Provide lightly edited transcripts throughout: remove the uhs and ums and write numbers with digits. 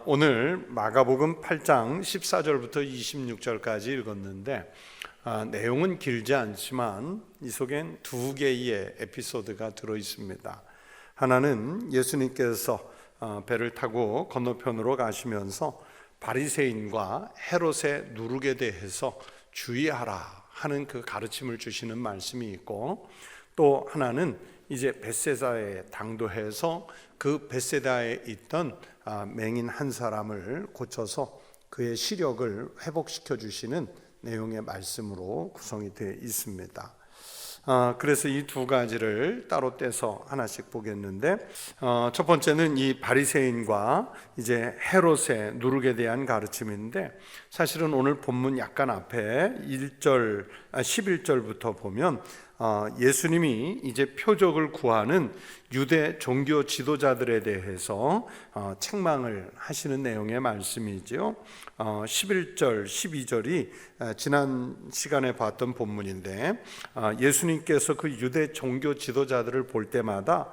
오늘 마가복음 8장 14절부터 26절까지 읽었는데 내용은 길지 않지만 이 속엔 두 개의 에피소드가 들어 있습니다. 하나는 예수님께서 배를 타고 건너편으로 가시면서 바리새인과 헤롯의 누룩에 대해서 주의하라 하는 그 가르침을 주시는 말씀이 있고, 또 하나는 이제 벳세다에 당도해서 그 벳세다에 있던 맹인 한 사람을 고쳐서 그의 시력을 회복시켜 주시는 내용의 말씀으로 구성이 되어 있습니다. 그래서 이 두 가지를 따로 떼서 하나씩 보겠는데, 첫 번째는 이 바리새인과 이제 헤롯의 누룩에 대한 가르침인데, 사실은 오늘 본문 약간 앞에 11절부터 보면 예수님이 이제 표적을 구하는 유대 종교 지도자들에 대해서 책망을 하시는 내용의 말씀이죠. 11절, 12절이 지난 시간에 봤던 본문인데, 예수님께서 그 유대 종교 지도자들을 볼 때마다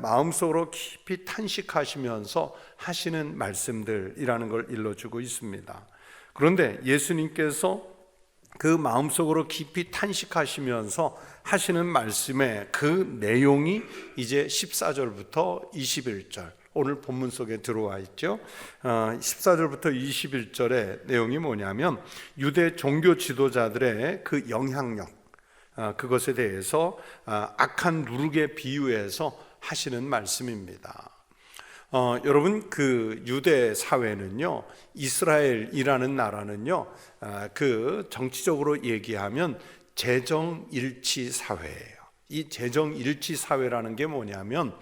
마음속으로 깊이 탄식하시면서 하시는 말씀들이라는 걸 일러주고 있습니다. 그런데 예수님께서 그 마음속으로 깊이 탄식하시면서 하시는 말씀의 그 내용이 이제 14절부터 21절 오늘 본문 속에 들어와 있죠. 14절부터 21절의 내용이 뭐냐면 유대 종교 지도자들의 그 영향력, 그것에 대해서 악한 누룩에 비유해서 하시는 말씀입니다. 여러분, 그 유대 사회는요, 이스라엘이라는 나라는요, 그 정치적으로 얘기하면 재정일치 사회예요. 이 재정일치 사회라는 게 뭐냐면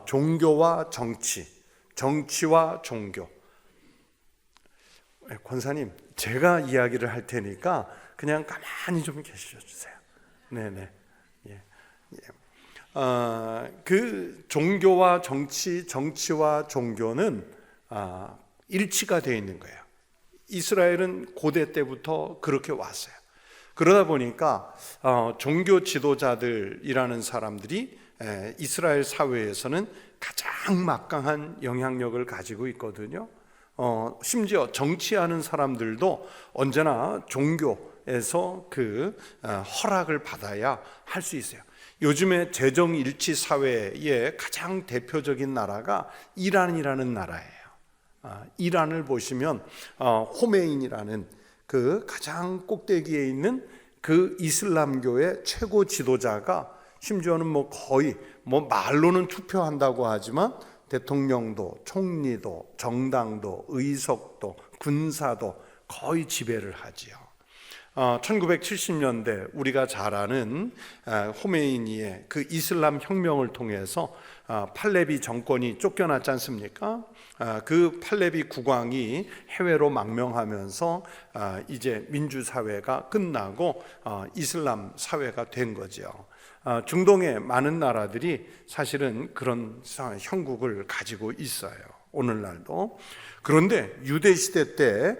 종교와 정치, 정치와 종교. 권사님, 제가 이야기를 할 테니까 그냥 가만히 좀 계셔 주세요. 네네. 예. 그 종교와 정치, 정치와 종교는 일치가 되어 있는 거예요. 이스라엘은 고대 때부터 그렇게 왔어요. 그러다 보니까 종교 지도자들이라는 사람들이 이스라엘 사회에서는 가장 막강한 영향력을 가지고 있거든요. 심지어 정치하는 사람들도 언제나 종교에서 그 허락을 받아야 할 수 있어요. 요즘에 재정일치 사회의 가장 대표적인 나라가 이란이라는 나라예요. 이란을 보시면 호메인이라는 그 가장 꼭대기에 있는 그 이슬람교의 최고 지도자가 심지어는 거의 말로는 투표한다고 하지만 대통령도, 총리도, 정당도, 의석도, 군사도 거의 지배를 하지요. 1970년대 우리가 잘 아는 호메이니의 그 이슬람 혁명을 통해서 팔레비 정권이 쫓겨났지 않습니까? 그 팔레비 국왕이 해외로 망명하면서 이제 민주사회가 끝나고 이슬람 사회가 된 거죠. 중동의 많은 나라들이 사실은 그런 형국을 가지고 있어요, 오늘날도. 그런데 유대 시대 때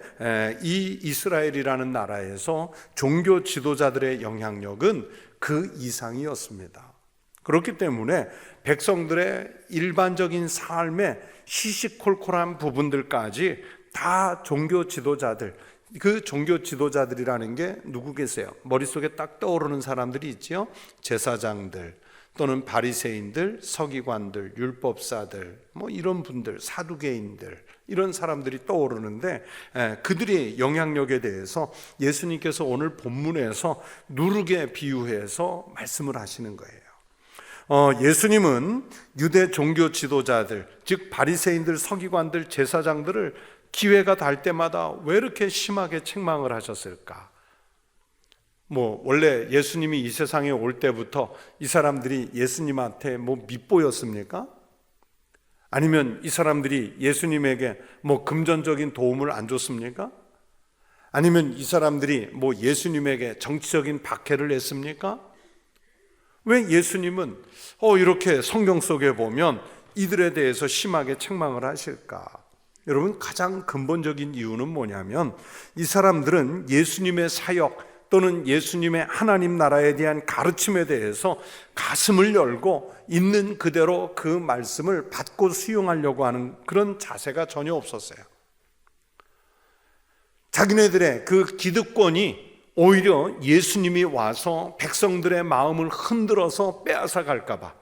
이 이스라엘이라는 나라에서 종교 지도자들의 영향력은 그 이상이었습니다. 그렇기 때문에 백성들의 일반적인 삶의 시시콜콜한 부분들까지 다 종교 지도자들, 그 종교 지도자들이라는 게 누구 계세요? 머릿속에 딱 떠오르는 사람들이 있죠. 제사장들 또는 바리새인들, 서기관들, 율법사들, 이런 분들, 사두개인들, 이런 사람들이 떠오르는데, 그들의 영향력에 대해서 예수님께서 오늘 본문에서 누룩에 비유해서 말씀을 하시는 거예요. 예수님은 유대 종교 지도자들, 즉 바리새인들, 서기관들, 제사장들을 기회가 닿을 때마다 왜 이렇게 심하게 책망을 하셨을까? 원래 예수님이 이 세상에 올 때부터 이 사람들이 예수님한테 밑보였습니까? 아니면 이 사람들이 예수님에게 금전적인 도움을 안 줬습니까? 아니면 이 사람들이 예수님에게 정치적인 박해를 했습니까? 왜 예수님은 이렇게 성경 속에 보면 이들에 대해서 심하게 책망을 하실까? 여러분, 가장 근본적인 이유는 뭐냐면 이 사람들은 예수님의 사역 또는 예수님의 하나님 나라에 대한 가르침에 대해서 가슴을 열고 있는 그대로 그 말씀을 받고 수용하려고 하는 그런 자세가 전혀 없었어요. 자기네들의 그 기득권이 오히려 예수님이 와서 백성들의 마음을 흔들어서 빼앗아 갈까 봐.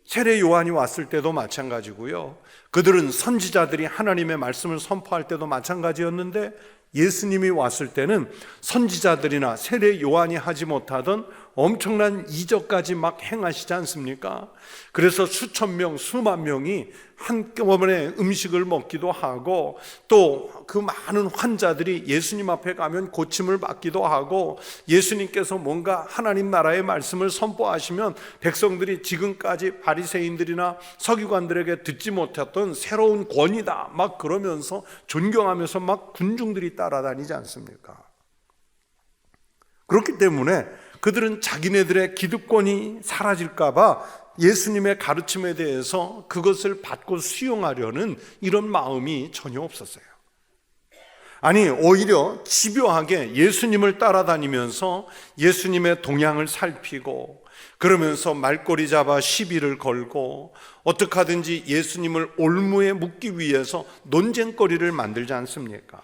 세례 요한이 왔을 때도 마찬가지고요. 그들은 선지자들이 하나님의 말씀을 선포할 때도 마찬가지였는데 예수님이 왔을 때는 선지자들이나 세례 요한이 하지 못하던 엄청난 이적까지 막 행하시지 않습니까? 그래서 수천 명, 수만 명이 한꺼번에 음식을 먹기도 하고 또 그 많은 환자들이 예수님 앞에 가면 고침을 받기도 하고 예수님께서 뭔가 하나님 나라의 말씀을 선포하시면 백성들이 지금까지 바리새인들이나 서기관들에게 듣지 못했던 새로운 권위다 막 그러면서 존경하면서 막 군중들이 따라다니지 않습니까? 그렇기 때문에 그들은 자기네들의 기득권이 사라질까 봐 예수님의 가르침에 대해서 그것을 받고 수용하려는 이런 마음이 전혀 없었어요. 아니, 오히려 집요하게 예수님을 따라다니면서 예수님의 동향을 살피고 그러면서 말꼬리 잡아 시비를 걸고 어떻게 하든지 예수님을 올무에 묻기 위해서 논쟁거리를 만들지 않습니까?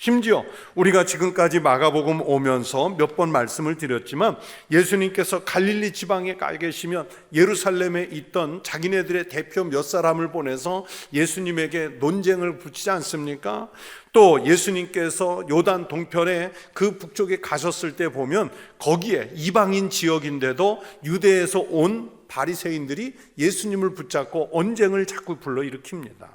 심지어 우리가 지금까지 마가복음 오면서 몇 번 말씀을 드렸지만 예수님께서 갈릴리 지방에 가 계시면 예루살렘에 있던 자기네들의 대표 몇 사람을 보내서 예수님에게 논쟁을 붙이지 않습니까? 또 예수님께서 요단 동편에 그 북쪽에 가셨을 때 보면 거기에 이방인 지역인데도 유대에서 온 바리새인들이 예수님을 붙잡고 언쟁을 자꾸 불러일으킵니다.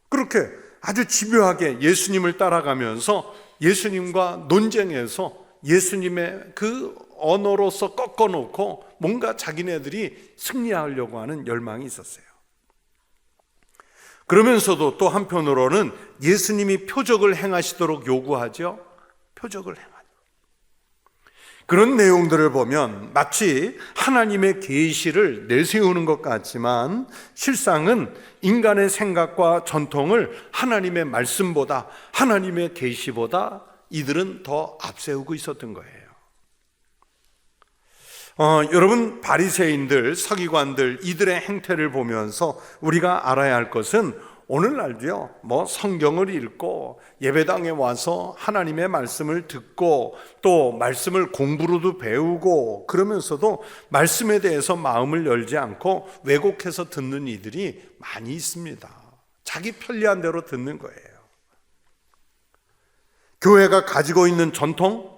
그렇게 아주 집요하게 예수님을 따라가면서 예수님과 논쟁해서 예수님의 그 언어로서 꺾어놓고 뭔가 자기네들이 승리하려고 하는 열망이 있었어요. 그러면서도 또 한편으로는 예수님이 표적을 행하시도록 요구하죠. 표적을 행하죠. 그런 내용들을 보면 마치 하나님의 계시를 내세우는 것 같지만 실상은 인간의 생각과 전통을 하나님의 말씀보다 하나님의 계시보다 이들은 더 앞세우고 있었던 거예요. 여러분, 바리새인들, 서기관들 이들의 행태를 보면서 우리가 알아야 할 것은 오늘날도요, 성경을 읽고 예배당에 와서 하나님의 말씀을 듣고 또 말씀을 공부로도 배우고 그러면서도 말씀에 대해서 마음을 열지 않고 왜곡해서 듣는 이들이 많이 있습니다. 자기 편리한 대로 듣는 거예요. 교회가 가지고 있는 전통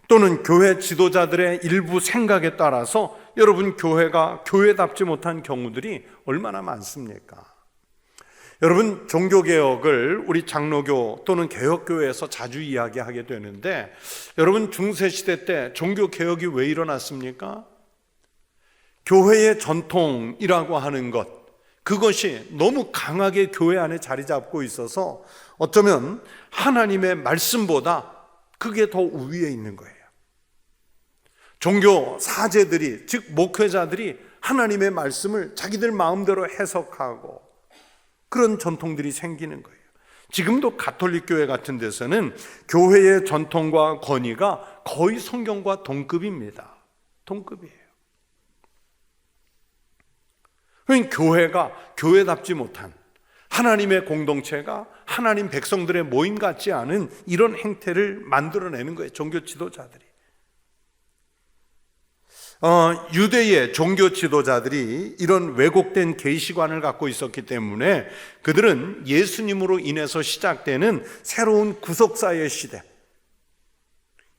또는 교회 지도자들의 일부 생각에 따라서 여러분 교회가 교회답지 못한 경우들이 얼마나 많습니까? 여러분, 종교개혁을 우리 장로교 또는 개혁교회에서 자주 이야기하게 되는데 여러분, 중세시대 때 종교개혁이 왜 일어났습니까? 교회의 전통이라고 하는 것, 그것이 너무 강하게 교회 안에 자리 잡고 있어서 어쩌면 하나님의 말씀보다 그게 더 우위에 있는 거예요. 종교 사제들이, 즉 목회자들이 하나님의 말씀을 자기들 마음대로 해석하고 그런 전통들이 생기는 거예요. 지금도 가톨릭 교회 같은 데서는 교회의 전통과 권위가 거의 성경과 동급입니다. 동급이에요. 그러니까 교회가 교회답지 못한 하나님의 공동체가 하나님 백성들의 모임 같지 않은 이런 행태를 만들어내는 거예요. 종교 지도자들이. 유대의 종교 지도자들이 이런 왜곡된 계시관을 갖고 있었기 때문에 그들은 예수님으로 인해서 시작되는 새로운 구속사의 시대,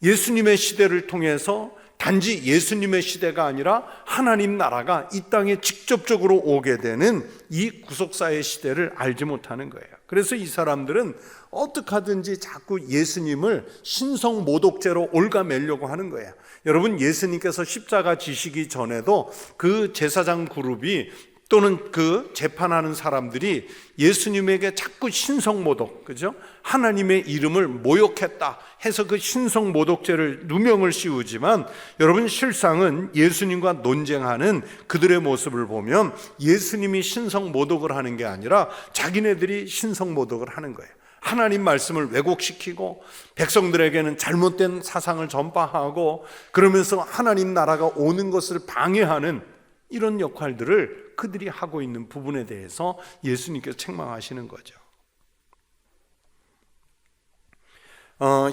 예수님의 시대를 통해서 단지 예수님의 시대가 아니라 하나님 나라가 이 땅에 직접적으로 오게 되는 이 구속사의 시대를 알지 못하는 거예요. 그래서 이 사람들은 어떻게 하든지 자꾸 예수님을 신성모독죄로 옭아매려고 하는 거예요. 여러분, 예수님께서 십자가 지시기 전에도 그 제사장 그룹이 또는 그 재판하는 사람들이 예수님에게 자꾸 신성모독, 그죠? 하나님의 이름을 모욕했다 해서 그 신성모독죄를 누명을 씌우지만 여러분, 실상은 예수님과 논쟁하는 그들의 모습을 보면 예수님이 신성모독을 하는 게 아니라 자기네들이 신성모독을 하는 거예요. 하나님 말씀을 왜곡시키고 백성들에게는 잘못된 사상을 전파하고 그러면서 하나님 나라가 오는 것을 방해하는 이런 역할들을 그들이 하고 있는 부분에 대해서 예수님께서 책망하시는 거죠.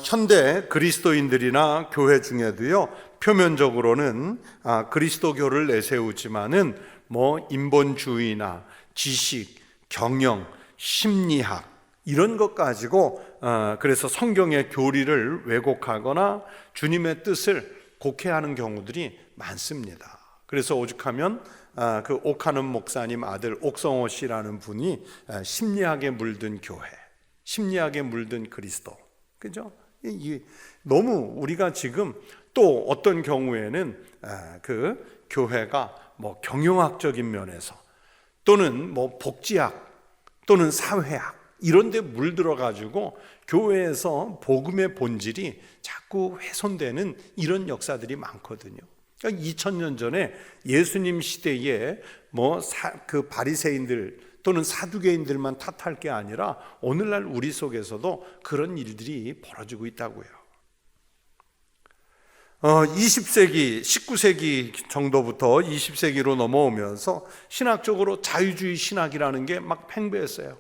현대 그리스도인들이나 교회 중에도요, 표면적으로는 그리스도교를 내세우지만은 인본주의나 지식, 경영, 심리학 이런 것 가지고 그래서 성경의 교리를 왜곡하거나 주님의 뜻을 곡해하는 경우들이 많습니다. 그래서 오죽하면 그 옥하는 목사님 아들 옥성호 씨라는 분이 심리학에 물든 교회, 심리학에 물든 그리스도, 그죠? 너무 우리가 지금 또 어떤 경우에는 그 교회가 경영학적인 면에서 또는 복지학 또는 사회학 이런 데 물들어 가지고 교회에서 복음의 본질이 자꾸 훼손되는 이런 역사들이 많거든요. 그러니까 2000년 전에 예수님 시대에 그 바리새인들 또는 사두개인들만 탓할 게 아니라 오늘날 우리 속에서도 그런 일들이 벌어지고 있다고요. 20세기, 19세기 정도부터 20세기로 넘어오면서 신학적으로 자유주의 신학이라는 게 막 팽배했어요.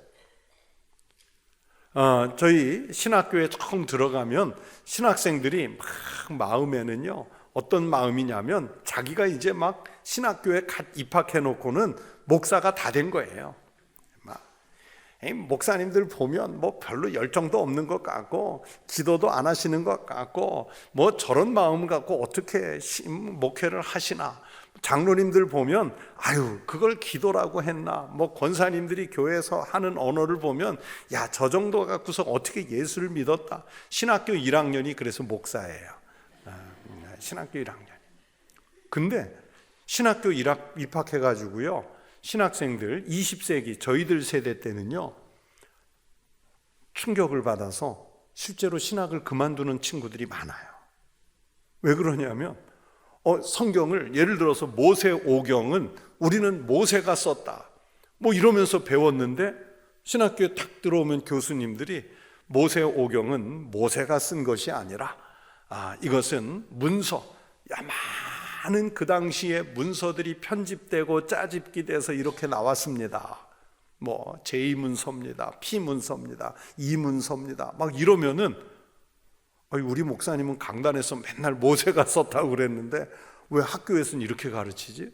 저희 신학교에 처음 들어가면 신학생들이 막 마음에는요, 어떤 마음이냐면 자기가 이제 막 신학교에 입학해 놓고는 목사가 다 된 거예요. 목사님들 보면 별로 열정도 없는 것 같고 기도도 안 하시는 것 같고 저런 마음 갖고 어떻게 목회를 하시나. 장로님들 보면 그걸 기도라고 했나. 권사님들이 교회에서 하는 언어를 보면 야, 저 정도 갖고서 어떻게 예수를 믿었다. 신학교 1학년이 그래서 목사예요. 신학교 1학년. 근데 신학교 입학해가지고요, 신학생들 20세기 저희들 세대 때는요, 충격을 받아서 실제로 신학을 그만두는 친구들이 많아요. 왜 그러냐면 성경을 예를 들어서 모세오경은 우리는 모세가 썼다 이러면서 배웠는데 신학교에 탁 들어오면 교수님들이 모세오경은 모세가 쓴 것이 아니라 이것은 문서, 많은 그 당시에 문서들이 편집되고 짜집기 돼서 이렇게 나왔습니다. 제2문서입니다, P문서입니다, E문서입니다 이러면은 우리 목사님은 강단에서 맨날 모세가 썼다고 그랬는데 왜 학교에서는 이렇게 가르치지?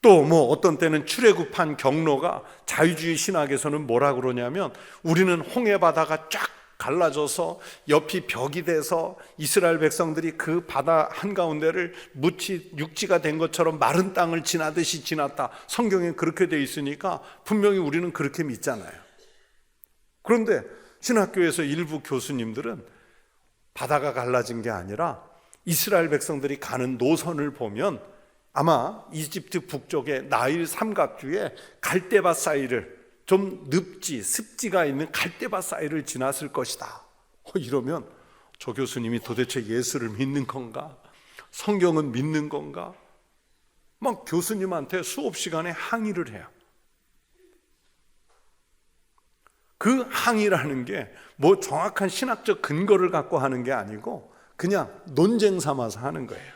또 어떤 때는 출애굽한 경로가 자유주의 신학에서는 뭐라 그러냐면 우리는 홍해 바다가 쫙 갈라져서 옆이 벽이 돼서 이스라엘 백성들이 그 바다 한가운데를 육지가 된 것처럼 마른 땅을 지나듯이 지났다. 성경에 그렇게 돼 있으니까 분명히 우리는 그렇게 믿잖아요. 그런데 신학교에서 일부 교수님들은 바다가 갈라진 게 아니라 이스라엘 백성들이 가는 노선을 보면 아마 이집트 북쪽의 나일 삼각주에 갈대밭 사이를 좀 습지가 있는 갈대밭 사이를 지났을 것이다. 이러면 저 교수님이 도대체 예수를 믿는 건가? 성경은 믿는 건가? 교수님한테 수업 시간에 항의를 해요. 그 항의라는 게 정확한 신학적 근거를 갖고 하는 게 아니고 그냥 논쟁 삼아서 하는 거예요.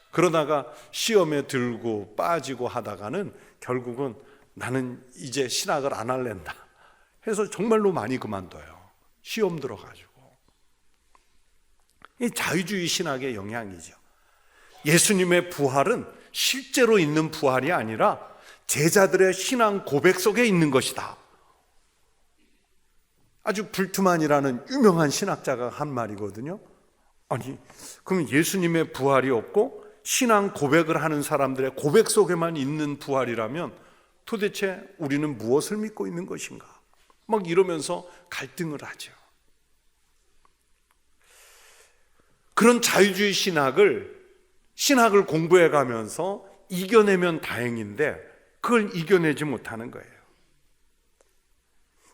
그러다가 시험에 들고 빠지고 하다가는 결국은 나는 이제 신학을 안 할랜다 해서 정말로 많이 그만둬요. 시험 들어가지고. 이 자유주의 신학의 영향이죠. 예수님의 부활은 실제로 있는 부활이 아니라 제자들의 신앙 고백 속에 있는 것이다. 아주 불트만이라는 유명한 신학자가 한 말이거든요. 그럼 예수님의 부활이 없고 신앙 고백을 하는 사람들의 고백 속에만 있는 부활이라면 도대체 우리는 무엇을 믿고 있는 것인가? 이러면서 갈등을 하죠. 그런 자유주의 신학을 공부해 가면서 이겨내면 다행인데 그걸 이겨내지 못하는 거예요.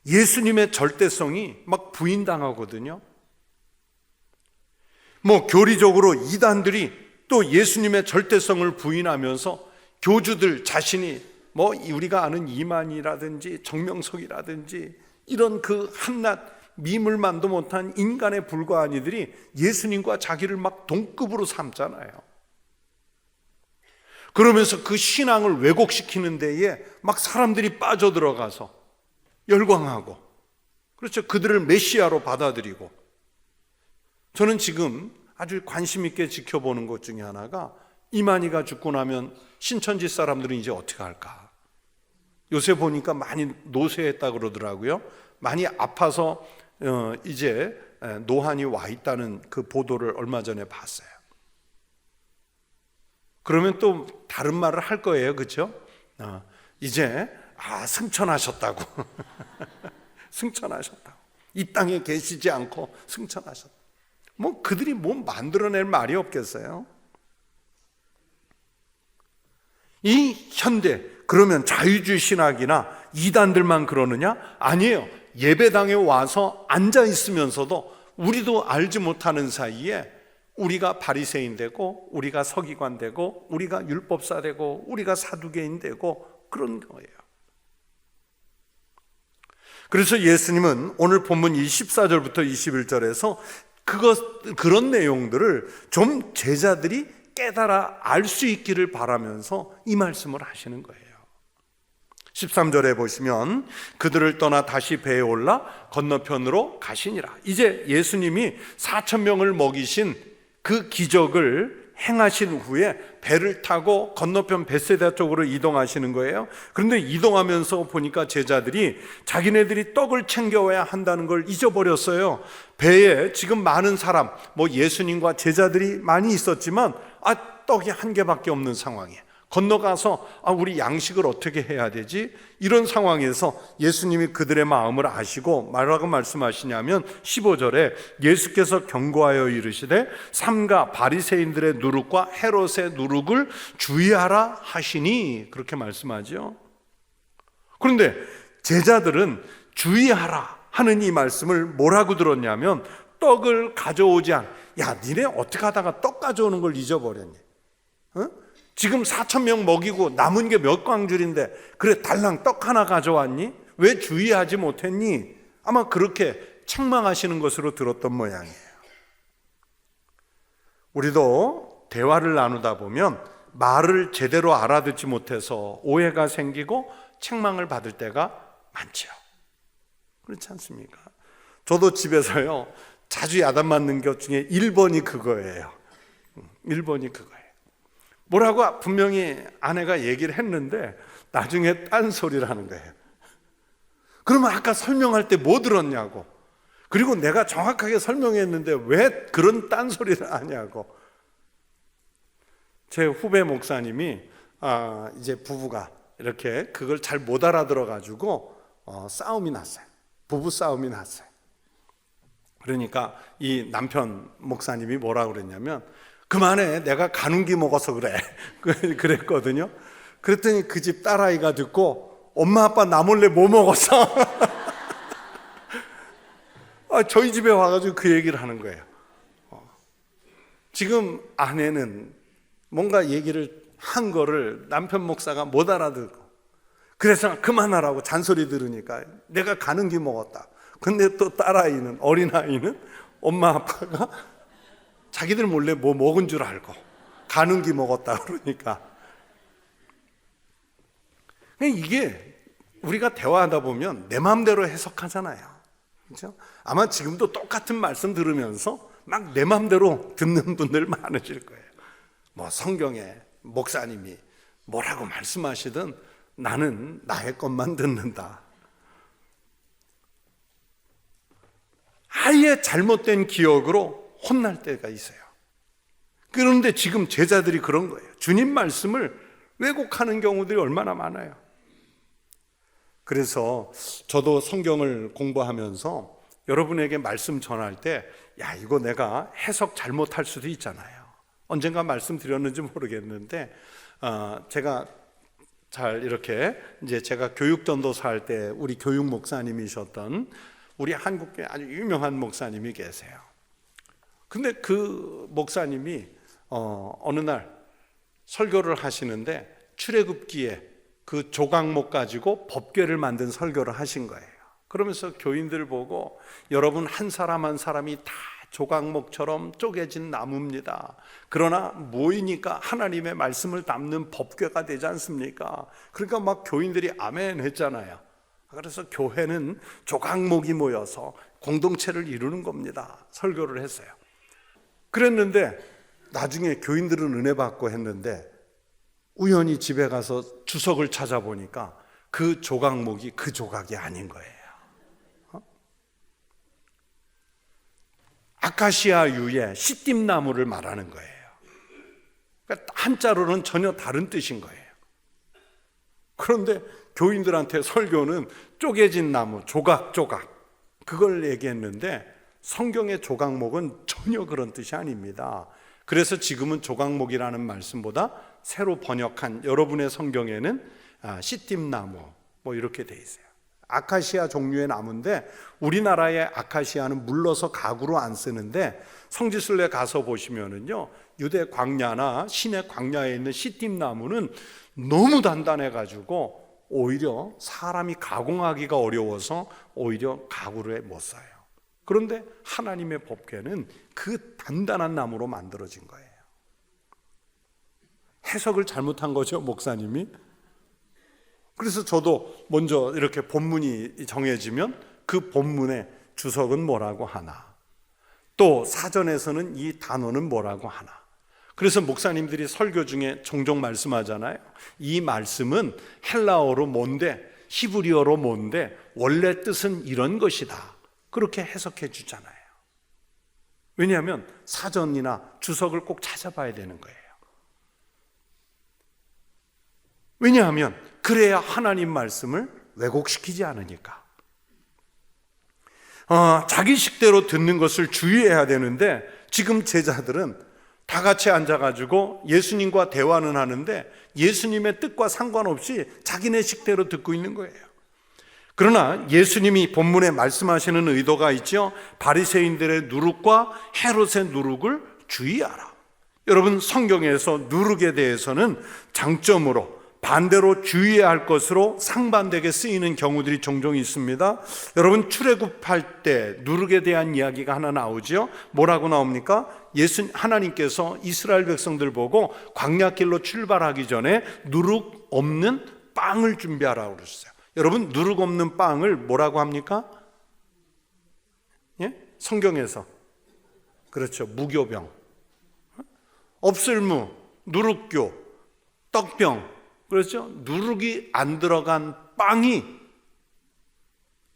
예수님의 절대성이 부인당하거든요. 교리적으로 이단들이 또 예수님의 절대성을 부인하면서 교주들 자신이 우리가 아는 이만희라든지 정명석이라든지 이런 그 한낱 미물만도 못한 인간에 불과한 이들이 예수님과 자기를 막 동급으로 삼잖아요. 그러면서 그 신앙을 왜곡시키는 데에 막 사람들이 빠져들어가서 열광하고, 그렇죠, 그들을 메시아로 받아들이고. 저는 지금 아주 관심 있게 지켜보는 것 중에 하나가, 이만희가 죽고 나면 신천지 사람들은 이제 어떻게 할까? 요새 보니까 많이 노쇠했다 그러더라고요. 많이 아파서 이제 노환이 와 있다는 그 보도를 얼마 전에 봤어요. 그러면 또 다른 말을 할 거예요, 그렇죠? 이제 승천하셨다고. 승천하셨다고. 이 땅에 계시지 않고 승천하셨다. 뭐 그들이 뭐 만들어낼 말이 없겠어요? 이 현대, 그러면 자유주의 신학이나 이단들만 그러느냐? 아니에요. 예배당에 와서 앉아 있으면서도 우리도 알지 못하는 사이에 우리가 바리새인 되고, 우리가 서기관 되고, 우리가 율법사 되고, 우리가 사두개인 되고, 그런 거예요. 그래서 예수님은 오늘 본문 14절부터 21절에서 그런 내용들을 좀 제자들이 깨달아 알 수 있기를 바라면서 이 말씀을 하시는 거예요. 13절에 보시면 그들을 떠나 다시 배에 올라 건너편으로 가시니라. 이제 예수님이 4,000명을 먹이신 그 기적을 행하신 후에 배를 타고 건너편 벳세다 쪽으로 이동하시는 거예요. 그런데 이동하면서 보니까 제자들이 자기네들이 떡을 챙겨와야 한다는 걸 잊어버렸어요. 배에 지금 많은 사람, 뭐 예수님과 제자들이 많이 있었지만 떡이 한 개밖에 없는 상황이에요. 건너가서 우리 양식을 어떻게 해야 되지? 이런 상황에서 예수님이 그들의 마음을 아시고 뭐라고 말씀하시냐면 15절에 예수께서 경고하여 이르시되 삼가 바리새인들의 누룩과 헤롯의 누룩을 주의하라 하시니, 그렇게 말씀하죠. 그런데 제자들은 주의하라 하는 이 말씀을 뭐라고 들었냐면, 떡을 가져오지 야, 니네 어떻게 하다가 떡 가져오는 걸 잊어버렸니? 지금 4,000명 먹이고 남은 게 몇 광줄인데 그래 달랑 떡 하나 가져왔니? 왜 주의하지 못했니? 아마 그렇게 책망하시는 것으로 들었던 모양이에요. 우리도 대화를 나누다 보면 말을 제대로 알아듣지 못해서 오해가 생기고 책망을 받을 때가 많죠. 그렇지 않습니까? 저도 집에서요 자주 야단 맞는 것 중에 1번이 그거예요. 1번이 그거예요. 뭐라고 분명히 아내가 얘기를 했는데 나중에 딴소리를 하는 거예요. 그러면 아까 설명할 때 뭐 들었냐고, 그리고 내가 정확하게 설명했는데 왜 그런 딴소리를 하냐고. 제 후배 목사님이 이제 부부가 이렇게 그걸 잘 못 알아들어가지고 싸움이 났어요. 부부 싸움이 났어요. 그러니까 이 남편 목사님이 뭐라고 그랬냐면, 그만해, 내가 가는기 먹어서 그래. 그랬거든요. 그랬더니 그 집 딸아이가 듣고, 엄마 아빠 나 몰래 뭐 먹었어? 저희 집에 와가지고 그 얘기를 하는 거예요. 지금 아내는 뭔가 얘기를 한 거를 남편 목사가 못 알아듣고, 그래서 그만하라고 잔소리 들으니까 내가 가는기 먹었다. 근데 또 딸아이는, 어린아이는 엄마 아빠가 자기들 몰래 뭐 먹은 줄 알고 가는기 먹었다 그러니까. 이게 우리가 대화하다 보면 내 마음대로 해석하잖아요. 그렇죠? 아마 지금도 똑같은 말씀 들으면서 막 내 마음대로 듣는 분들 많으실 거예요. 뭐 성경에 목사님이 뭐라고 말씀하시든 나는 나의 것만 듣는다. 아예 잘못된 기억으로 혼날 때가 있어요. 그런데 지금 제자들이 그런 거예요. 주님 말씀을 왜곡하는 경우들이 얼마나 많아요. 그래서 저도 성경을 공부하면서 여러분에게 말씀 전할 때, 이거 내가 해석 잘못할 수도 있잖아요. 언젠가 말씀드렸는지 모르겠는데 제가 잘 이렇게 이제 제가 교육 전도사 할 때 우리 교육 목사님이셨던 우리 한국계 아주 유명한 목사님이 계세요. 근데 그 목사님이 어느 날 설교를 하시는데 출애굽기에 그 조각목 가지고 법궤를 만든 설교를 하신 거예요. 그러면서 교인들 보고 여러분 한 사람 한 사람이 다 조각목처럼 쪼개진 나무입니다. 그러나 모이니까 하나님의 말씀을 담는 법궤가 되지 않습니까? 그러니까 막 교인들이 아멘 했잖아요. 그래서 교회는 조각목이 모여서 공동체를 이루는 겁니다. 설교를 했어요. 그랬는데 나중에 교인들은 은혜 받고 했는데 우연히 집에 가서 주석을 찾아보니까 그 조각목이 그 조각이 아닌 거예요. 아카시아 유의 시띠나무를 말하는 거예요. 그러니까 한자로는 전혀 다른 뜻인 거예요. 그런데 교인들한테 설교는 쪼개진 나무, 조각조각 그걸 얘기했는데 성경의 조각목은 전혀 그런 뜻이 아닙니다. 그래서 지금은 조각목이라는 말씀보다 새로 번역한 여러분의 성경에는 시띠나무 뭐 이렇게 돼 있어요. 아카시아 종류의 나무인데 우리나라의 아카시아는 물러서 가구로 안 쓰는데 성지순례 가서 보시면은요, 유대 광야나 시내 광야에 있는 시띠나무는 너무 단단해 가지고 오히려 사람이 가공하기가 어려워서 오히려 가구를 못 써요. 그런데 하나님의 법궤는 그 단단한 나무로 만들어진 거예요. 해석을 잘못한 거죠, 목사님이. 그래서 저도 먼저 이렇게 본문이 정해지면 그 본문의 주석은 뭐라고 하나, 또 사전에서는 이 단어는 뭐라고 하나. 그래서 목사님들이 설교 중에 종종 말씀하잖아요. 이 말씀은 헬라어로 뭔데, 히브리어로 뭔데, 원래 뜻은 이런 것이다. 그렇게 해석해 주잖아요. 왜냐하면 사전이나 주석을 꼭 찾아봐야 되는 거예요. 왜냐하면 그래야 하나님 말씀을 왜곡시키지 않으니까. 자기 식대로 듣는 것을 주의해야 되는데 지금 제자들은 다 같이 앉아가지고 예수님과 대화는 하는데 예수님의 뜻과 상관없이 자기네 식대로 듣고 있는 거예요. 그러나 예수님이 본문에 말씀하시는 의도가 있죠. 바리새인들의 누룩과 헤롯의 누룩을 주의하라. 여러분, 성경에서 누룩에 대해서는 장점으로 반대로 주의해야 할 것으로 상반되게 쓰이는 경우들이 종종 있습니다. 여러분, 출애굽할 때 누룩에 대한 이야기가 하나 나오죠. 뭐라고 나옵니까? 하나님께서 이스라엘 백성들 보고 광야길로 출발하기 전에 누룩 없는 빵을 준비하라고 그러셨어요. 여러분, 누룩 없는 빵을 뭐라고 합니까? 예? 성경에서. 그렇죠. 무교병. 없을무, 누룩교, 떡병. 그렇죠? 누룩이 안 들어간 빵이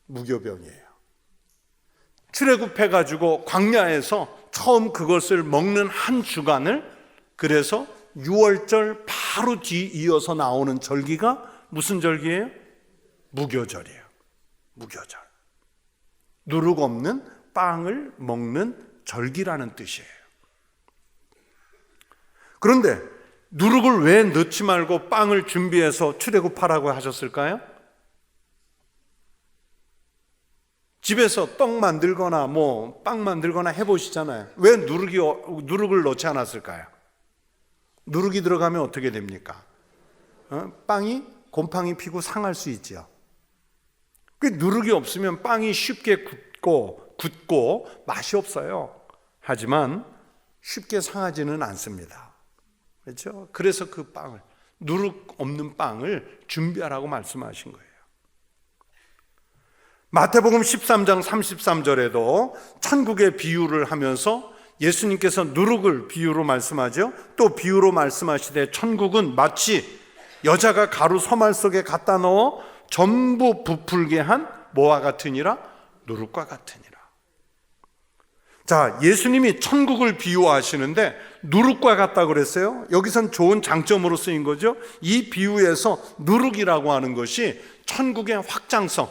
무교병이에요. 출애굽해가지고 광야에서 처음 그것을 먹는 한 주간을, 그래서 6월절 바로 뒤 이어서 나오는 절기가 무슨 절기예요? 무교절이에요. 무교절. 누룩 없는 빵을 먹는 절기라는 뜻이에요. 그런데 누룩을 왜 넣지 말고 빵을 준비해서 출애굽하라고 하셨을까요? 집에서 떡 만들거나 빵 만들거나 해보시잖아요. 왜 누룩을 넣지 않았을까요? 누룩이 들어가면 어떻게 됩니까? 빵이 곰팡이 피고 상할 수 있죠. 그 누룩이 없으면 빵이 쉽게 굳고 맛이 없어요. 하지만 쉽게 상하지는 않습니다. 그렇죠? 그래서 그 빵을, 누룩 없는 빵을 준비하라고 말씀하신 거예요. 마태복음 13장 33절에도 천국의 비유를 하면서 예수님께서 누룩을 비유로 말씀하죠. 또 비유로 말씀하시되 천국은 마치 여자가 가루 서말 속에 갖다 넣어 전부 부풀게 한 뭐와 같으니라? 누룩과 같으니라. 자, 예수님이 천국을 비유하시는데 누룩과 같다 그랬어요. 여기선 좋은 장점으로 쓰인 거죠. 이 비유에서 누룩이라고 하는 것이 천국의 확장성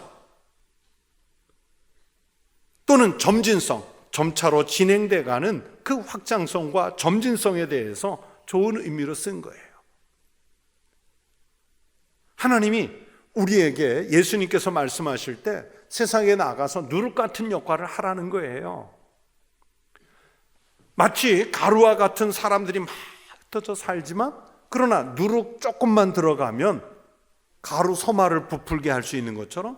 또는 점진성, 점차로 진행돼 가는 그 확장성과 점진성에 대해서 좋은 의미로 쓴 거예요. 하나님이 우리에게 예수님께서 말씀하실 때 세상에 나가서 누룩 같은 역할을 하라는 거예요. 마치 가루와 같은 사람들이 막 흩어져 살지만 그러나 누룩 조금만 들어가면 가루 서말을 부풀게 할 수 있는 것처럼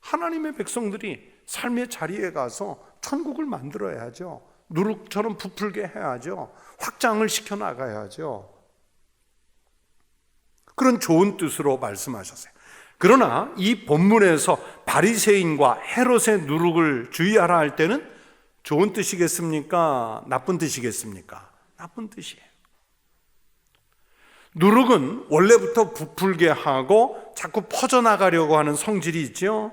하나님의 백성들이 삶의 자리에 가서 천국을 만들어야죠. 누룩처럼 부풀게 해야죠. 확장을 시켜나가야죠. 그런 좋은 뜻으로 말씀하셨어요. 그러나 이 본문에서 바리새인과 헤롯의 누룩을 주의하라 할 때는 좋은 뜻이겠습니까? 나쁜 뜻이겠습니까? 나쁜 뜻이에요. 누룩은 원래부터 부풀게 하고 자꾸 퍼져나가려고 하는 성질이 있죠.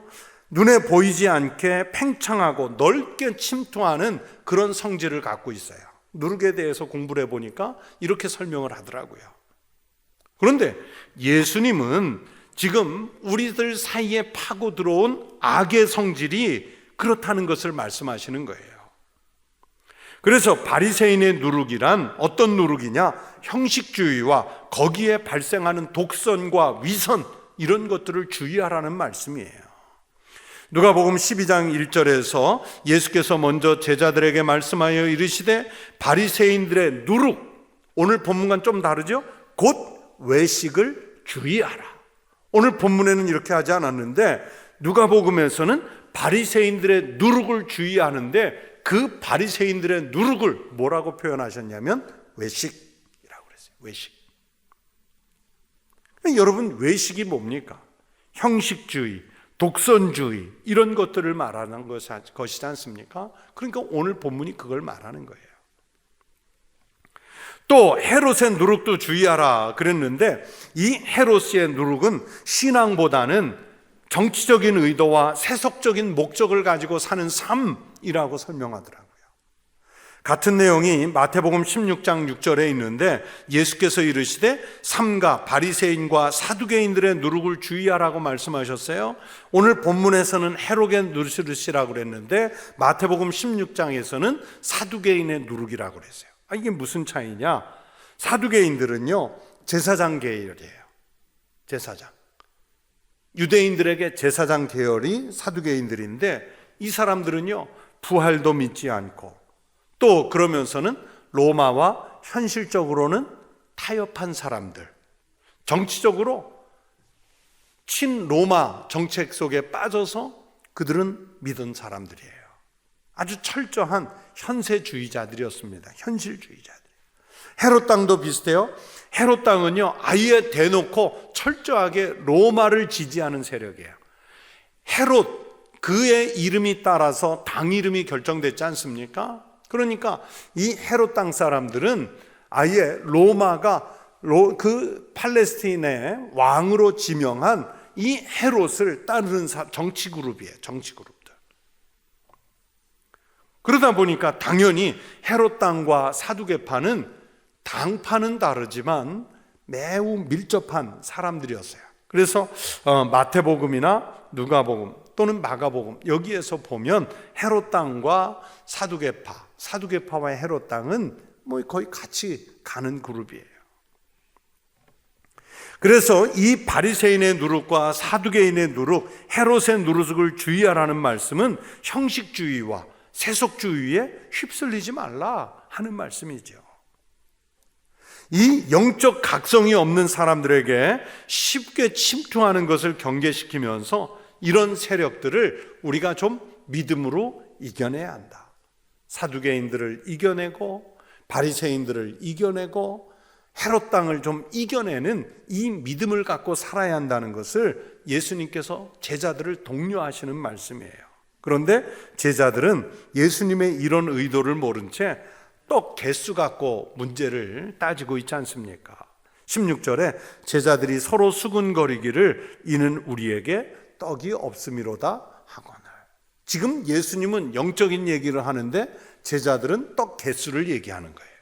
눈에 보이지 않게 팽창하고 넓게 침투하는 그런 성질을 갖고 있어요. 누룩에 대해서 공부를 해보니까 이렇게 설명을 하더라고요. 그런데 예수님은 지금 우리들 사이에 파고 들어온 악의 성질이 그렇다는 것을 말씀하시는 거예요. 그래서 바리새인의 누룩이란 어떤 누룩이냐? 형식주의와 거기에 발생하는 독선과 위선, 이런 것들을 주의하라는 말씀이에요. 누가복음 12장 1절에서 예수께서 먼저 제자들에게 말씀하여 이르시되 바리새인들의 누룩, 오늘 본문과는 좀 다르죠? 곧 외식을 주의하라. 오늘 본문에는 이렇게 하지 않았는데 누가복음에서는 바리새인들의 누룩을 주의하는데 그 바리새인들의 누룩을 뭐라고 표현하셨냐면 외식이라고 그랬어요. 외식. 여러분, 외식이 뭡니까? 형식주의, 독선주의, 이런 것들을 말하는 것이지 않습니까? 그러니까 오늘 본문이 그걸 말하는 거예요. 또 헤롯의 누룩도 주의하라 그랬는데 이 헤롯의 누룩은 신앙보다는 정치적인 의도와 세속적인 목적을 가지고 사는 삶이라고 설명하더라고요. 같은 내용이 마태복음 16장 6절에 있는데 예수께서 이르시되 삼가 바리새인과 사두개인들의 누룩을 주의하라고 말씀하셨어요. 오늘 본문에서는 헤롯의 누룩이라고 그랬는데 마태복음 16장에서는 사두개인의 누룩이라고 그랬어요. 이게 무슨 차이냐? 사두개인들은요, 제사장 계열이에요. 제사장. 유대인들에게 제사장 계열이 사두개인들인데 이 사람들은요, 부활도 믿지 않고 또 그러면서는 로마와 현실적으로는 타협한 사람들, 정치적으로 친로마 정책 속에 빠져서 그들은 믿은 사람들이에요. 아주 철저한 현세주의자들이었습니다. 현실주의자들. 헤롯 땅도 비슷해요. 헤롯 땅은요, 아예 대놓고 철저하게 로마를 지지하는 세력이에요. 헤롯, 그의 이름이 따라서 당 이름이 결정됐지 않습니까? 그러니까 이 헤롯 땅 사람들은 아예 로마가 그 팔레스틴의 왕으로 지명한 이 헤롯을 따르는 정치 그룹이에요. 정치 그룹들. 그러다 보니까 당연히 헤롯 땅과 사두개파는 당파는 다르지만 매우 밀접한 사람들이었어요. 그래서 마태복음이나 누가복음 또는 마가복음 여기에서 보면 헤롯 땅과 사두개파와 헤롯 땅은 뭐 거의 같이 가는 그룹이에요. 그래서 이 바리새인의 누룩과 사두개인의 누룩, 헤롯의 누룩을 주의하라는 말씀은 형식주의와 세속주의에 휩쓸리지 말라 하는 말씀이죠. 이 영적 각성이 없는 사람들에게 쉽게 침투하는 것을 경계시키면서 이런 세력들을 우리가 좀 믿음으로 이겨내야 한다. 사두개인들을 이겨내고 바리새인들을 이겨내고 헤롯 땅을 좀 이겨내는 이 믿음을 갖고 살아야 한다는 것을 예수님께서 제자들을 독려하시는 말씀이에요. 그런데 제자들은 예수님의 이런 의도를 모른 채 떡 개수 갖고 문제를 따지고 있지 않습니까? 16절에 제자들이 서로 수군거리기를 이는 우리에게 떡이 없음이로다 하거늘. 지금 예수님은 영적인 얘기를 하는데 제자들은 떡 개수를 얘기하는 거예요.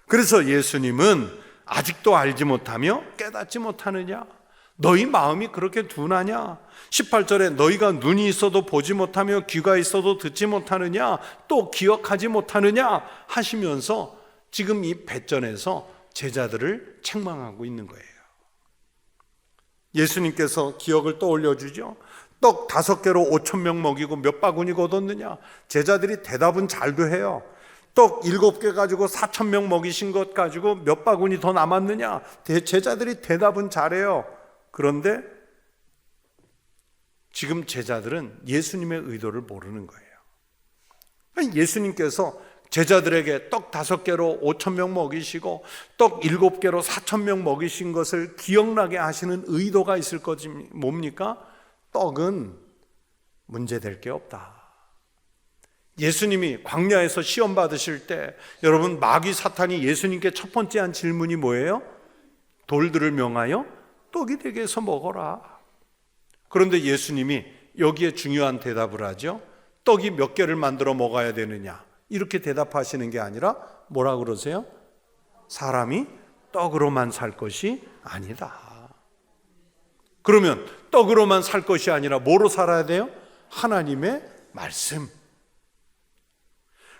그래서 예수님은 아직도 알지 못하며 깨닫지 못하느냐? 너희 마음이 그렇게 둔하냐? 18절에 너희가 눈이 있어도 보지 못하며 귀가 있어도 듣지 못하느냐? 또 기억하지 못하느냐? 하시면서 지금 이 뱃전에서 제자들을 책망하고 있는 거예요. 예수님께서 기억을 떠올려 주죠. 떡 5개로 5,000명 먹이고 몇 바구니 거뒀느냐? 제자들이 대답은 잘도 해요. 떡 7개 가지고 4,000명 먹이신 것 가지고 몇 바구니 더 남았느냐? 제자들이 대답은 잘해요. 그런데 지금 제자들은 예수님의 의도를 모르는 거예요. 아니, 예수님께서 제자들에게 떡 5개로 5,000명 먹이시고 떡 7개로 4,000명 먹이신 것을 기억나게 하시는 의도가 있을 거지 뭡니까? 떡은 문제될 게 없다. 예수님이 광야에서 시험 받으실 때 여러분, 마귀 사탄이 예수님께 첫 번째 한 질문이 뭐예요? 돌들을 명하여 떡이 되게 해서 먹어라. 그런데 예수님이 여기에 중요한 대답을 하죠. 떡이 몇 개를 만들어 먹어야 되느냐, 이렇게 대답하시는 게 아니라 뭐라 그러세요? 사람이 떡으로만 살 것이 아니다. 그러면 떡으로만 살 것이 아니라 뭐로 살아야 돼요? 하나님의 말씀.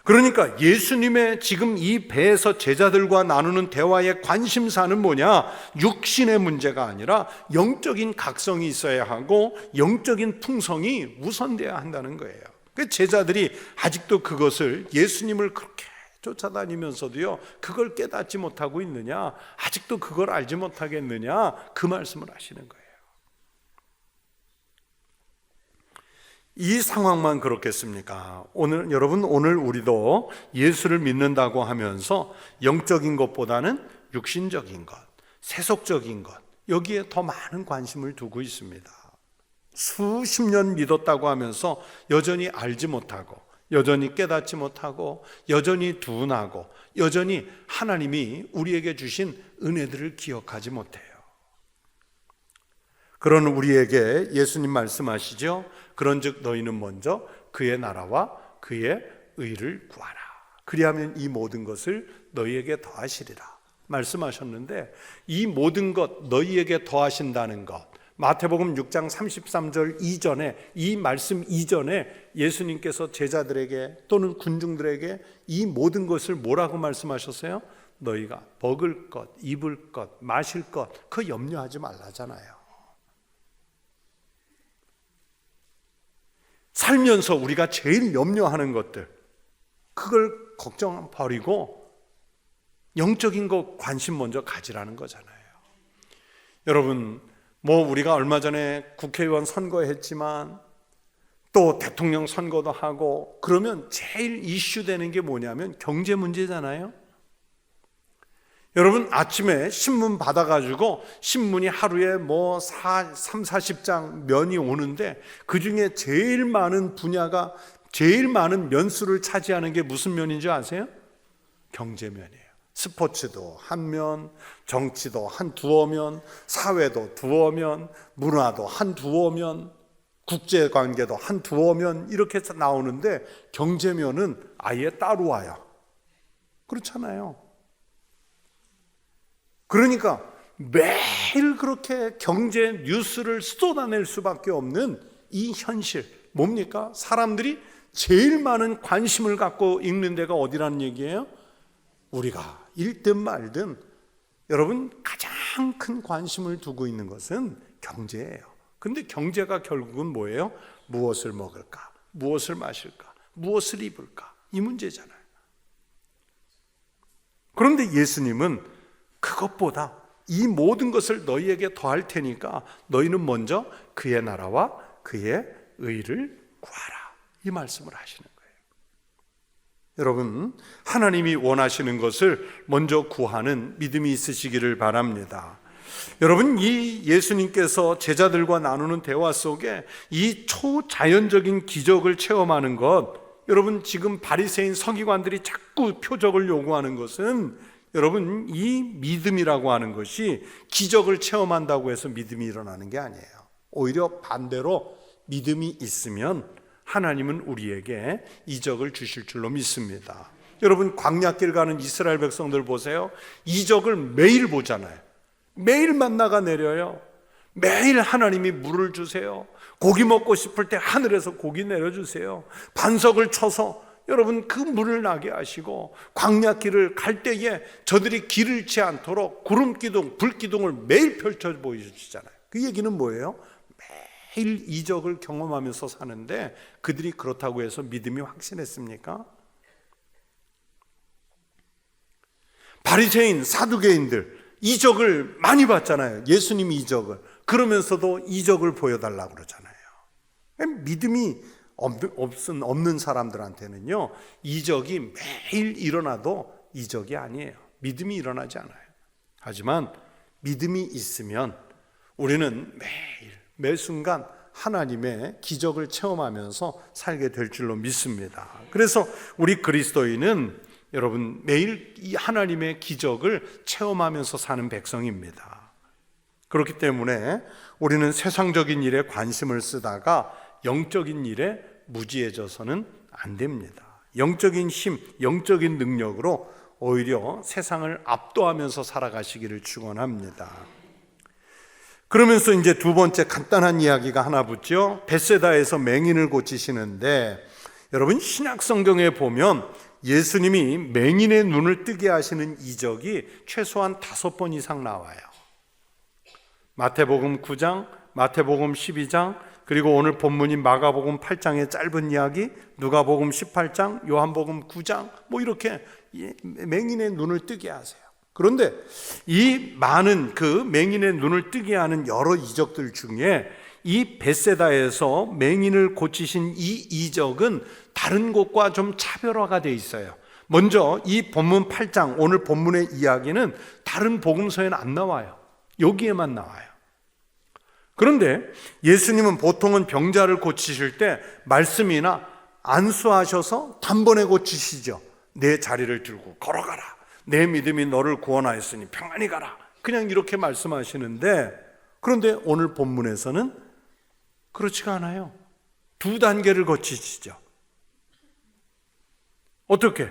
그러니까 예수님의 지금 이 배에서 제자들과 나누는 대화의 관심사는 뭐냐? 육신의 문제가 아니라 영적인 각성이 있어야 하고 영적인 풍성이 우선돼야 한다는 거예요. 그 제자들이 아직도 그것을, 예수님을 그렇게 쫓아다니면서도요, 그걸 깨닫지 못하고 있느냐, 아직도 그걸 알지 못하겠느냐, 그 말씀을 하시는 거예요. 이 상황만 그렇겠습니까? 여러분, 오늘 우리도 예수를 믿는다고 하면서 영적인 것보다는 육신적인 것, 세속적인 것, 여기에 더 많은 관심을 두고 있습니다. 수십 년 믿었다고 하면서 여전히 알지 못하고, 여전히 깨닫지 못하고, 여전히 둔하고, 여전히 하나님이 우리에게 주신 은혜들을 기억하지 못해요. 그런 우리에게 예수님 말씀하시죠. 그런즉 너희는 먼저 그의 나라와 그의 의를 구하라. 그리하면 이 모든 것을 너희에게 더하시리라 말씀하셨는데, 이 모든 것, 너희에게 더하신다는 것, 마태복음 6장 33절 이전에, 이 말씀 이전에 예수님께서 제자들에게 또는 군중들에게 이 모든 것을 뭐라고 말씀하셨어요? 너희가 먹을 것, 입을 것, 마실 것, 그거 염려하지 말라잖아요. 살면서 우리가 제일 염려하는 것들, 그걸 걱정 버리고 영적인 것 관심 먼저 가지라는 거잖아요. 여러분, 우리가 얼마 전에 국회의원 선거했지만 또 대통령 선거도 하고, 그러면 제일 이슈되는 게 뭐냐면 경제 문제잖아요. 여러분, 아침에 신문 받아가지고 신문이 하루에 30-40장 면이 오는데, 그 중에 제일 많은 분야가, 제일 많은 면수를 차지하는 게 무슨 면인지 아세요? 경제면이에요. 스포츠도 한 면, 정치도 한 두어 면, 사회도 두어 면, 문화도 한 두어 면, 국제관계도 한 두어 면, 이렇게 해서 나오는데 경제면은 아예 따로 와요. 그렇잖아요. 그러니까 매일 그렇게 경제 뉴스를 쏟아낼 수밖에 없는 이 현실, 뭡니까? 사람들이 제일 많은 관심을 갖고 읽는 데가 어디라는 얘기예요? 우리가 읽든 말든 여러분, 가장 큰 관심을 두고 있는 것은 경제예요. 근데 경제가 결국은 뭐예요? 무엇을 먹을까? 무엇을 마실까? 무엇을 입을까? 이 문제잖아요. 그런데 예수님은 그것보다 이 모든 것을 너희에게 더할 테니까 너희는 먼저 그의 나라와 그의 의를 구하라, 이 말씀을 하시는 거예요. 여러분, 하나님이 원하시는 것을 먼저 구하는 믿음이 있으시기를 바랍니다. 여러분, 이 예수님께서 제자들과 나누는 대화 속에 이 초자연적인 기적을 체험하는 것, 여러분, 지금 바리새인 서기관들이 자꾸 표적을 요구하는 것은, 여러분, 이 믿음이라고 하는 것이 기적을 체험한다고 해서 믿음이 일어나는 게 아니에요. 오히려 반대로 믿음이 있으면 하나님은 우리에게 이적을 주실 줄로 믿습니다. 여러분, 광야길 가는 이스라엘 백성들 보세요. 이적을 매일 보잖아요. 매일 만나가 내려요. 매일 하나님이 물을 주세요. 고기 먹고 싶을 때 하늘에서 고기 내려주세요. 반석을 쳐서 여러분 그 물을 나게 하시고, 광야길을 갈 때에 저들이 길을 잃지 않도록 구름기둥, 불기둥을 매일 펼쳐 보여주시잖아요. 그 얘기는 뭐예요? 매일 이적을 경험하면서 사는데 그들이 그렇다고 해서 믿음이 확신했습니까? 바리새인, 사두개인들 이적을 많이 봤잖아요. 예수님이 이적을. 그러면서도 이적을 보여달라고 그러잖아요. 믿음이 없는 사람들한테는요, 이적이 매일 일어나도 이적이 아니에요. 믿음이 일어나지 않아요. 하지만 믿음이 있으면 우리는 매일 매 순간 하나님의 기적을 체험하면서 살게 될 줄로 믿습니다. 그래서 우리 그리스도인은 여러분 매일 이 하나님의 기적을 체험하면서 사는 백성입니다. 그렇기 때문에 우리는 세상적인 일에 관심을 쓰다가 영적인 일에 무지해져서는 안 됩니다. 영적인 힘, 영적인 능력으로 오히려 세상을 압도하면서 살아가시기를 축원합니다. 그러면서 이제 두 번째 간단한 이야기가 하나 붙죠. 벳세다에서 맹인을 고치시는데, 여러분 신약 성경에 보면 예수님이 맹인의 눈을 뜨게 하시는 이적이 최소한 5번 이상 나와요. 마태복음 9장, 마태복음 12장, 그리고 오늘 본문인 마가복음 8장의 짧은 이야기, 누가복음 18장, 요한복음 9장, 이렇게 맹인의 눈을 뜨게 하세요. 그런데 이 많은 그 맹인의 눈을 뜨게 하는 여러 이적들 중에 이 벳세다에서 맹인을 고치신 이 이적은 다른 곳과 좀 차별화가 되어 있어요. 먼저 이 본문 8장, 오늘 본문의 이야기는 다른 복음서에는 안 나와요. 여기에만 나와요. 그런데 예수님은 보통은 병자를 고치실 때 말씀이나 안수하셔서 단번에 고치시죠. 내 자리를 들고 걸어가라. 내 믿음이 너를 구원하였으니 평안히 가라. 그냥 이렇게 말씀하시는데, 그런데 오늘 본문에서는 그렇지가 않아요. 2단계를 거치시죠. 어떻게?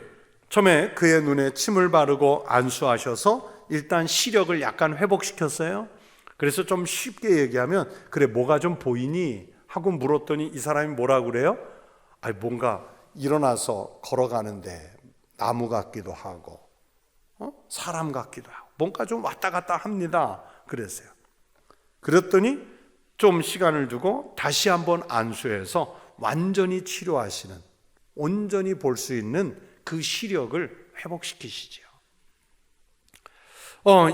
처음에 그의 눈에 침을 바르고 안수하셔서 일단 시력을 약간 회복시켰어요. 그래서 좀 쉽게 얘기하면, 그래 뭐가 좀 보이니? 하고 물었더니 이 사람이 뭐라고 그래요? 뭔가 일어나서 걸어가는데 나무 같기도 하고 사람 같기도 하고 뭔가 좀 왔다 갔다 합니다. 그랬어요. 그랬더니 좀 시간을 두고 다시 한번 안수해서 완전히 치료하시는, 온전히 볼 수 있는 그 시력을 회복시키시죠.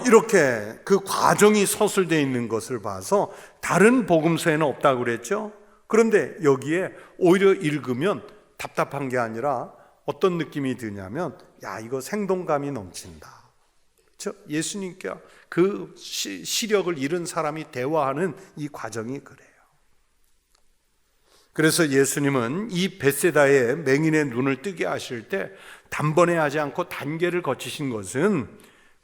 이렇게 그 과정이 서술되어 있는 것을 봐서 다른 복음서에는 없다고 그랬죠. 그런데 여기에 오히려 읽으면 답답한 게 아니라 어떤 느낌이 드냐면, 이거 생동감이 넘친다. 그렇죠? 예수님께 그 시력을 잃은 사람이 대화하는 이 과정이 그래요. 그래서 예수님은 이 벳세다의 맹인의 눈을 뜨게 하실 때 단번에 하지 않고 단계를 거치신 것은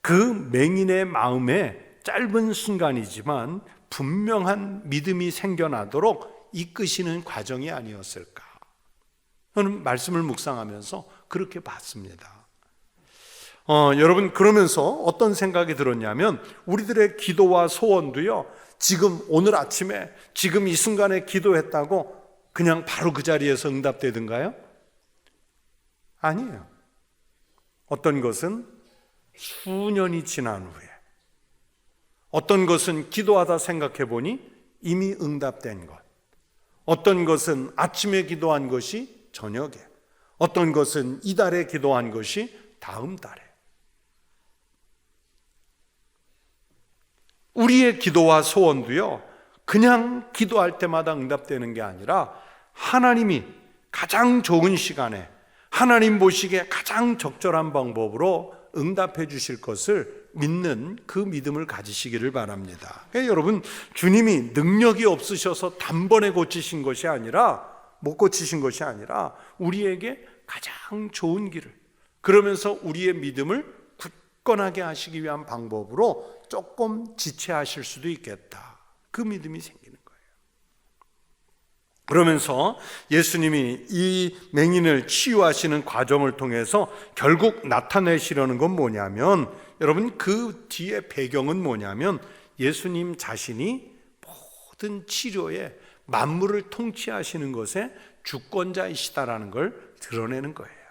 그 맹인의 마음에 짧은 순간이지만 분명한 믿음이 생겨나도록 이끄시는 과정이 아니었을까. 저는 말씀을 묵상하면서 그렇게 봤습니다. 여러분, 그러면서 어떤 생각이 들었냐면, 우리들의 기도와 소원도요, 지금 오늘 아침에 지금 이 순간에 기도했다고 그냥 바로 그 자리에서 응답되든가요? 아니에요. 어떤 것은 수년이 지난 후에, 어떤 것은 기도하다 생각해 보니 이미 응답된 것, 어떤 것은 아침에 기도한 것이 저녁에, 어떤 것은 이달에 기도한 것이 다음 달에. 우리의 기도와 소원도요, 그냥 기도할 때마다 응답되는 게 아니라 하나님이 가장 좋은 시간에 하나님 보시기에 가장 적절한 방법으로 응답해 주실 것을 믿는 그 믿음을 가지시기를 바랍니다. 그러니까 여러분, 주님이 능력이 없으셔서 단번에 고치신 것이 아니라, 못 고치신 것이 아니라 우리에게 가장 좋은 길을, 그러면서 우리의 믿음을 굳건하게 하시기 위한 방법으로 조금 지체하실 수도 있겠다. 그 믿음이 생기는 거예요. 그러면서 예수님이 이 맹인을 치유하시는 과정을 통해서 결국 나타내시려는 건 뭐냐면, 여러분, 그 뒤에 배경은 뭐냐면 예수님 자신이 모든 치료에 만물을 통치하시는 것의 주권자이시다라는 걸 드러내는 거예요.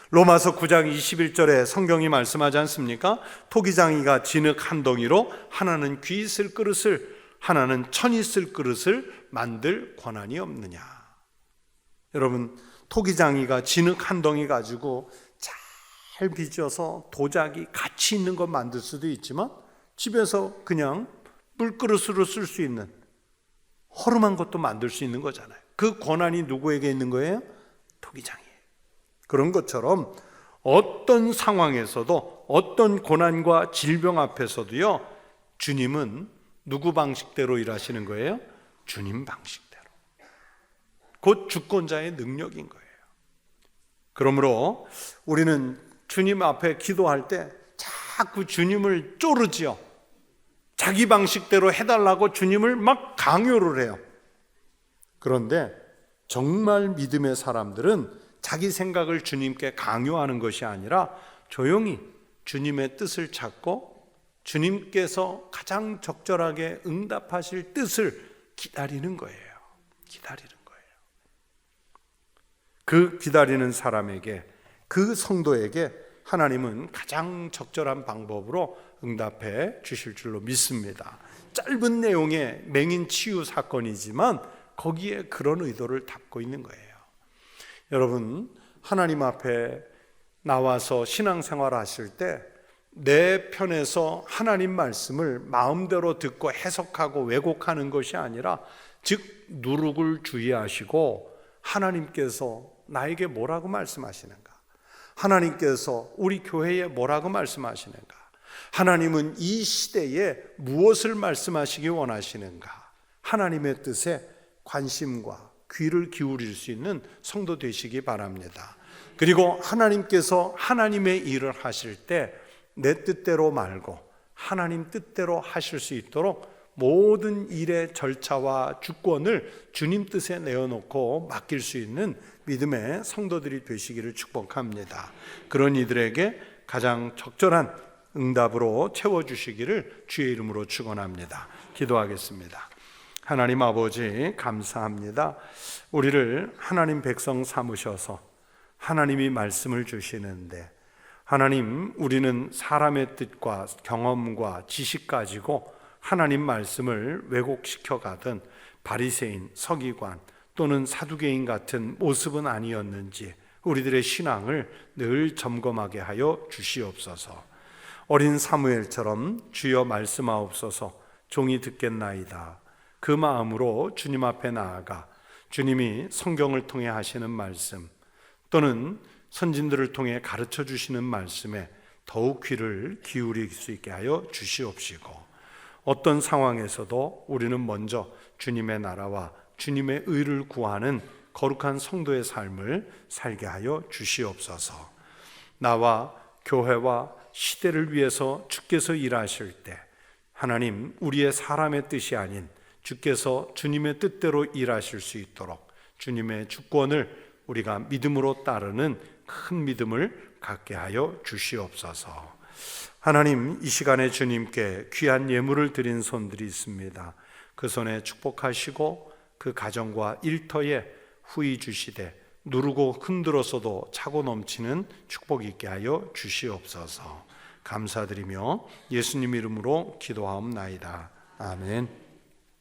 로마서 9장 21절에 성경이 말씀하지 않습니까? 토기장이가 진흙 한 덩이로 하나는 귀 있을 그릇을, 하나는 천 있을 그릇을 만들 권한이 없느냐. 여러분, 토기장이가 진흙 한 덩이 가지고 잘 빚어서 도자기 가치 있는 것 만들 수도 있지만 집에서 그냥 물그릇으로 쓸 수 있는 허름한 것도 만들 수 있는 거잖아요. 그 권한이 누구에게 있는 거예요? 토기장이에요. 그런 것처럼 어떤 상황에서도 어떤 고난과 질병 앞에서도요, 주님은 누구 방식대로 일하시는 거예요? 주님 방식대로. 곧 주권자의 능력인 거예요. 그러므로 우리는 주님 앞에 기도할 때 자꾸 주님을 쪼르지요. 자기 방식대로 해달라고 주님을 막 강요를 해요. 그런데 정말 믿음의 사람들은 자기 생각을 주님께 강요하는 것이 아니라 조용히 주님의 뜻을 찾고 주님께서 가장 적절하게 응답하실 뜻을 기다리는 거예요. 기다리는 거예요. 그 기다리는 사람에게, 그 성도에게 하나님은 가장 적절한 방법으로 응답해 주실 줄로 믿습니다. 짧은 내용의 맹인 치유 사건이지만 거기에 그런 의도를 담고 있는 거예요. 여러분, 하나님 앞에 나와서 신앙생활 하실 때 내 편에서 하나님 말씀을 마음대로 듣고 해석하고 왜곡하는 것이 아니라, 즉 누룩을 주의하시고 하나님께서 나에게 뭐라고 말씀하시는가, 하나님께서 우리 교회에 뭐라고 말씀하시는가, 하나님은 이 시대에 무엇을 말씀하시기 원하시는가, 하나님의 뜻에 관심과 귀를 기울일 수 있는 성도 되시기 바랍니다. 그리고 하나님께서 하나님의 일을 하실 때 내 뜻대로 말고 하나님 뜻대로 하실 수 있도록 모든 일의 절차와 주권을 주님 뜻에 내어놓고 맡길 수 있는 믿음의 성도들이 되시기를 축복합니다. 그런 이들에게 가장 적절한 응답으로 채워주시기를 주의 이름으로 축원합니다. 기도하겠습니다. 하나님 아버지, 감사합니다. 우리를 하나님 백성 삼으셔서 하나님이 말씀을 주시는데, 하나님, 우리는 사람의 뜻과 경험과 지식 가지고 하나님 말씀을 왜곡시켜 가던 바리새인, 서기관 또는 사두개인 같은 모습은 아니었는지 우리들의 신앙을 늘 점검하게 하여 주시옵소서. 어린 사무엘처럼 주여 말씀하옵소서, 종이 듣겠나이다. 그 마음으로 주님 앞에 나아가 주님이 성경을 통해 하시는 말씀 또는 선진들을 통해 가르쳐 주시는 말씀에 더욱 귀를 기울일 수 있게 하여 주시옵시고, 어떤 상황에서도 우리는 먼저 주님의 나라와 주님의 의를 구하는 거룩한 성도의 삶을 살게 하여 주시옵소서. 나와 교회와 시대를 위해서 주께서 일하실 때 하나님, 우리의 사람의 뜻이 아닌 주께서 주님의 뜻대로 일하실 수 있도록 주님의 주권을 우리가 믿음으로 따르는 큰 믿음을 갖게 하여 주시옵소서. 하나님, 이 시간에 주님께 귀한 예물을 드린 손들이 있습니다. 그 손에 축복하시고 그 가정과 일터에 후히 주시되 누르고 흔들어서도 차고 넘치는 축복이 있게 하여 주시옵소서. 감사드리며 예수님 이름으로 기도하옵나이다. 아멘.